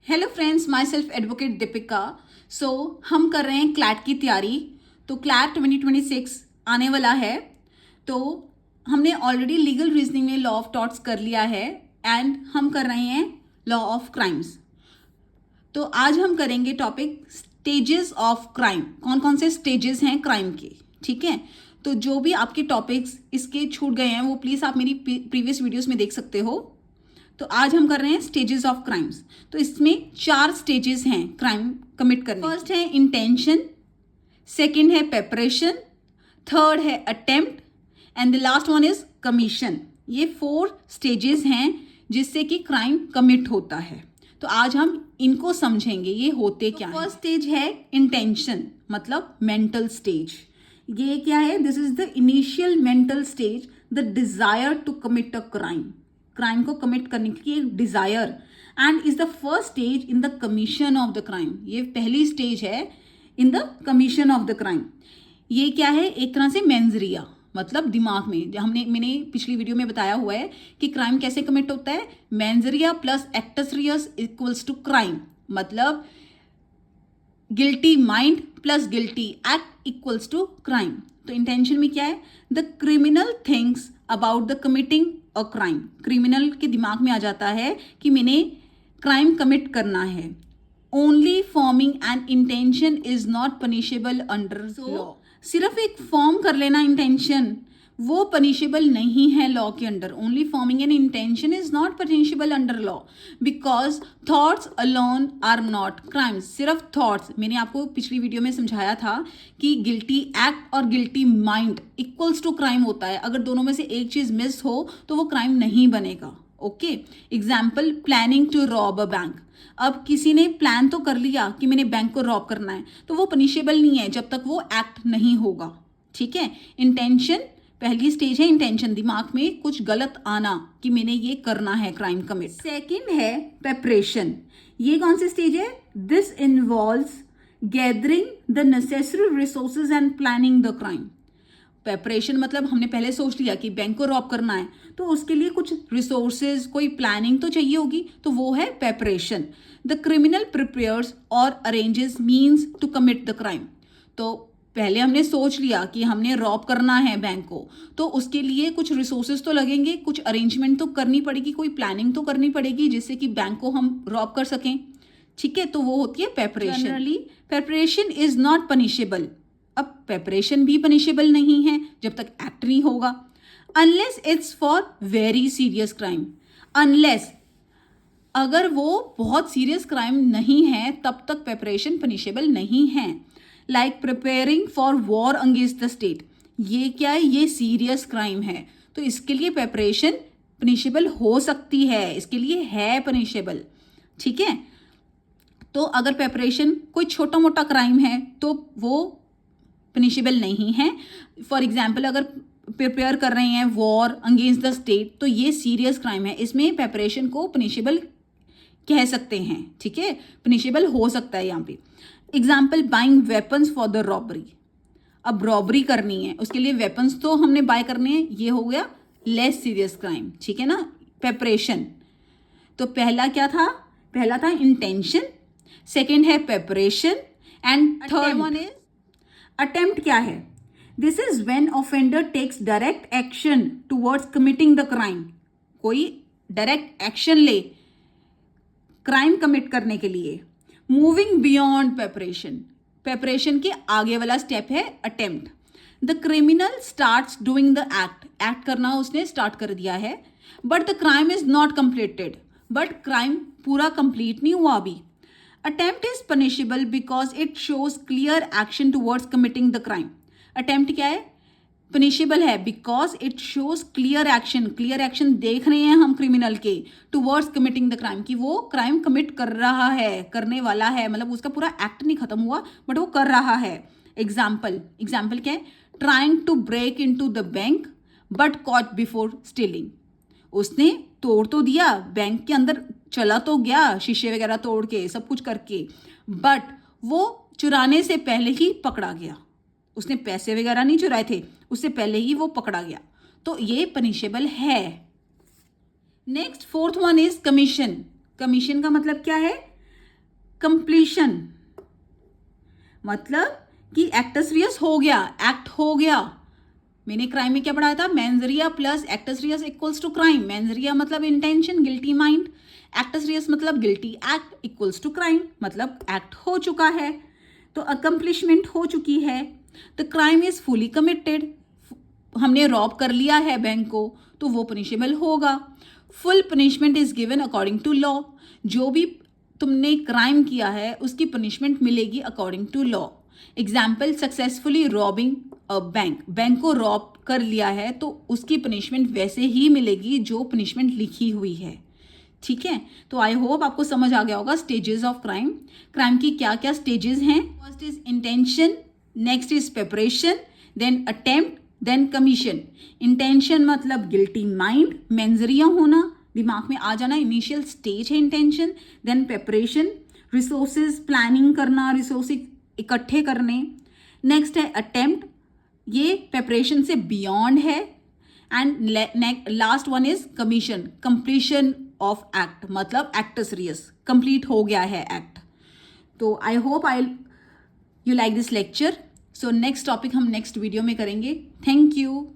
Hello friends, myself advocate Deepika. So हम कर रहे हैं क्लैट की तैयारी। तो क्लैट 2026 आने वाला है। तो हमने ऑलरेडी लीगल रीजनिंग में लॉ ऑफ टॉर्ट्स कर लिया है एंड हम कर रहे हैं लॉ ऑफ क्राइम्स। तो आज हम करेंगे टॉपिक स्टेजेस ऑफ क्राइम। कौन कौन से स्टेजेस हैं क्राइम के, ठीक है। तो जो भी आपके टॉपिक्स इसके छूट गए हैं वो प्लीज़ आप मेरी प्रीवियस वीडियोस में देख सकते हो। तो आज हम कर रहे हैं स्टेजेस ऑफ क्राइम्स। तो इसमें 4 स्टेजेस हैं क्राइम कमिट करने। फर्स्ट है इंटेंशन, सेकंड है प्रिपरेशन, थर्ड है attempt and the last one is commission. ये 4 स्टेजेस हैं जिससे कि क्राइम कमिट होता है। तो आज हम इनको समझेंगे ये होते क्या हैं। फर्स्ट स्टेज है इंटेंशन, मतलब मेंटल स्टेज। ये क्या है? This is the initial mental stage, the desire to commit a crime. Crime को कमिट करने की एक desire and is the first stage in the commission of the crime. ये पहली स्टेज है in the commission of the crime. ये क्या है? एक तरह से मेंजरिया, मतलब दिमाग में मैंने पिछली वीडियो में बताया हुआ है कि क्राइम कैसे कमिट होता है। Mens rea plus actus reus equals to crime, मतलब guilty mind plus guilty act equals to crime. तो इंटेंशन में क्या है? The criminal things about the committing a crime. Criminal के दिमाग में आ जाता है कि मैंने क्राइम कमिट करना है। Only forming an intention is not punishable under law. सिर्फ एक फॉर्म कर लेना इंटेंशन, वो पनिशेबल नहीं है लॉ के under. Only forming an intention is not punishable under law because thoughts alone are not crimes. सिर्फ थॉट्स, मैंने आपको पिछली वीडियो में समझाया था कि गिल्टी एक्ट और guilty mind equals to crime होता है। अगर दोनों में से एक चीज मिस हो तो वो क्राइम नहीं बनेगा। Okay, example planning to rob a bank. अब किसी ने प्लान तो कर लिया कि मैंने बैंक को रॉब करना है, तो वो पनिशेबल नहीं है जब तक वो एक्ट नहीं होगा, ठीक है। इंटेंशन पहली स्टेज है, इंटेंशन, दिमाग में कुछ गलत आना कि मैंने ये करना है क्राइम कमिट। सेकंड है प्रिपरेशन। ये कौन सी स्टेज है? This involves gathering the necessary resources and planning the crime. Preparation मतलब हमने पहले सोच लिया कि बैंक को रॉब करना है, तो उसके लिए कुछ रिसोर्सेज, कोई प्लानिंग तो चाहिए होगी, तो वो है प्रिपरेशन। द क्रिमिनल प्रिपेयर्स और arranges means to commit the crime. तो पहले हमने सोच लिया कि हमने रॉब करना है बैंक को, तो उसके लिए कुछ रिसोर्सेज तो लगेंगे, कुछ अरेंजमेंट तो करनी पड़ेगी, कोई प्लानिंग तो करनी पड़ेगी जिससे कि बैंक को हम रॉब कर सकें, ठीक है। तो वो होती है preparation. Generally preparation is not punishable. अब प्रिपरेशन भी पनिशेबल नहीं है जब तक एक्ट नहीं होगा, unless it's for very serious crime. Unless, अगर वो बहुत सीरियस क्राइम नहीं है तब तक प्रिपरेशन पनिशेबल नहीं है। Like preparing for war against the state. ये क्या है? ये सीरियस क्राइम है, तो इसके लिए प्रिपरेशन पनिशेबल हो सकती है, इसके लिए है पनिशेबल, ठीक है। तो अगर प्रिपरेशन कोई छोटा मोटा क्राइम है तो वो पनिशेबल नहीं है। फॉर एग्जाम्पल, अगर प्रिपेयर कर रहे हैं वॉर अगेंस्ट द स्टेट, तो ये सीरियस क्राइम है, इसमें प्रिपरेशन को पनिशेबल कह सकते हैं, ठीक है, पनिशेबल हो सकता है यहाँ पे। Example, buying weapons for the robbery. अब रॉबरी करनी है, उसके लिए वेपन्स तो हमने बाय करने हैं, ये हो गया लेस सीरियस क्राइम, ठीक है ना। प्रिपरेशन, तो पहला क्या था? पहला था इंटेंशन, सेकेंड है preparation and third one is attempt. क्या है? This is when offender takes direct action towards committing the crime. कोई डायरेक्ट एक्शन ले क्राइम कमिट करने के लिए। मूविंग बियॉन्ड प्रिपरेशन, प्रिपरेशन के आगे वाला स्टेप है attempt. The criminal starts doing the act, act करना उसने स्टार्ट कर दिया है, but the crime is not completed, but crime पूरा कंप्लीट नहीं हुआ अभी। Attempt is punishable because it shows clear action towards committing the crime. Attempt क्या है? पनिशेबल है because it shows clear action, clear action देख रहे हैं हम क्रिमिनल के टुवर्ड्स कमिटिंग द क्राइम, कि वो क्राइम कमिट कर रहा है, करने वाला है, मतलब उसका पूरा एक्ट नहीं खत्म हुआ बट वो कर रहा है। एग्जाम्पल क्या है? Trying to break in to the bank but caught before stealing. उसने तोड़ तो दिया, बैंक के अंदर चला तो गया, शीशे वगैरह तोड़ के सब कुछ करके, बट वो चुराने से पहले ही पकड़ा गया। उसने पैसे वगैरह नहीं चुराए थे, उससे पहले ही वो पकड़ा गया, तो ये पनिशेबल है। Next fourth one is commission. Commission का मतलब क्या है? कंप्लीशन मतलब कि एक्टस रियस हो गया, एक्ट हो गया। मैंने क्राइम में क्या पढ़ाया था, mens rea plus actus reus equals to crime. Mens rea मतलब intention, guilty mind, actus reus मतलब guilty act equals to crime, मतलब एक्ट हो चुका है, तो अकम्प्लिशमेंट हो चुकी है। The crime is fully committed, हमने रॉब कर लिया है बैंक को, तो वो पनिशेबल होगा। Full punishment is given according to law, जो भी तुमने क्राइम किया है उसकी पनिशमेंट मिलेगी according to law. Example, successfully robbing a bank, bank को रॉब कर लिया है तो उसकी पनिशमेंट वैसे ही मिलेगी जो पनिशमेंट लिखी हुई है। ठीक है, तो आई होप आपको समझ आ गया होगा स्टेजेस ऑफ क्राइम। क्राइम की क्या क्या स्टेजेस हैं। First is intention, next is preparation, then attempt, then commission. Intention मतलब गिल्टी माइंड, मेंजरिया होना, दिमाग में आ जाना, इनिशियल स्टेज है intention. Then preparation, resources planning करना, रिसोर्सेज इकट्ठे करने। नेक्स्ट है अटेम्प्ट, ये प्रिपरेशन से बियॉन्ड है। And last one is commission, completion of act, मतलब एक्टस रियस, कंप्लीट हो गया है एक्ट। तो I hope you like this lecture. So next topic हम नेक्स्ट वीडियो में करेंगे। Thank you.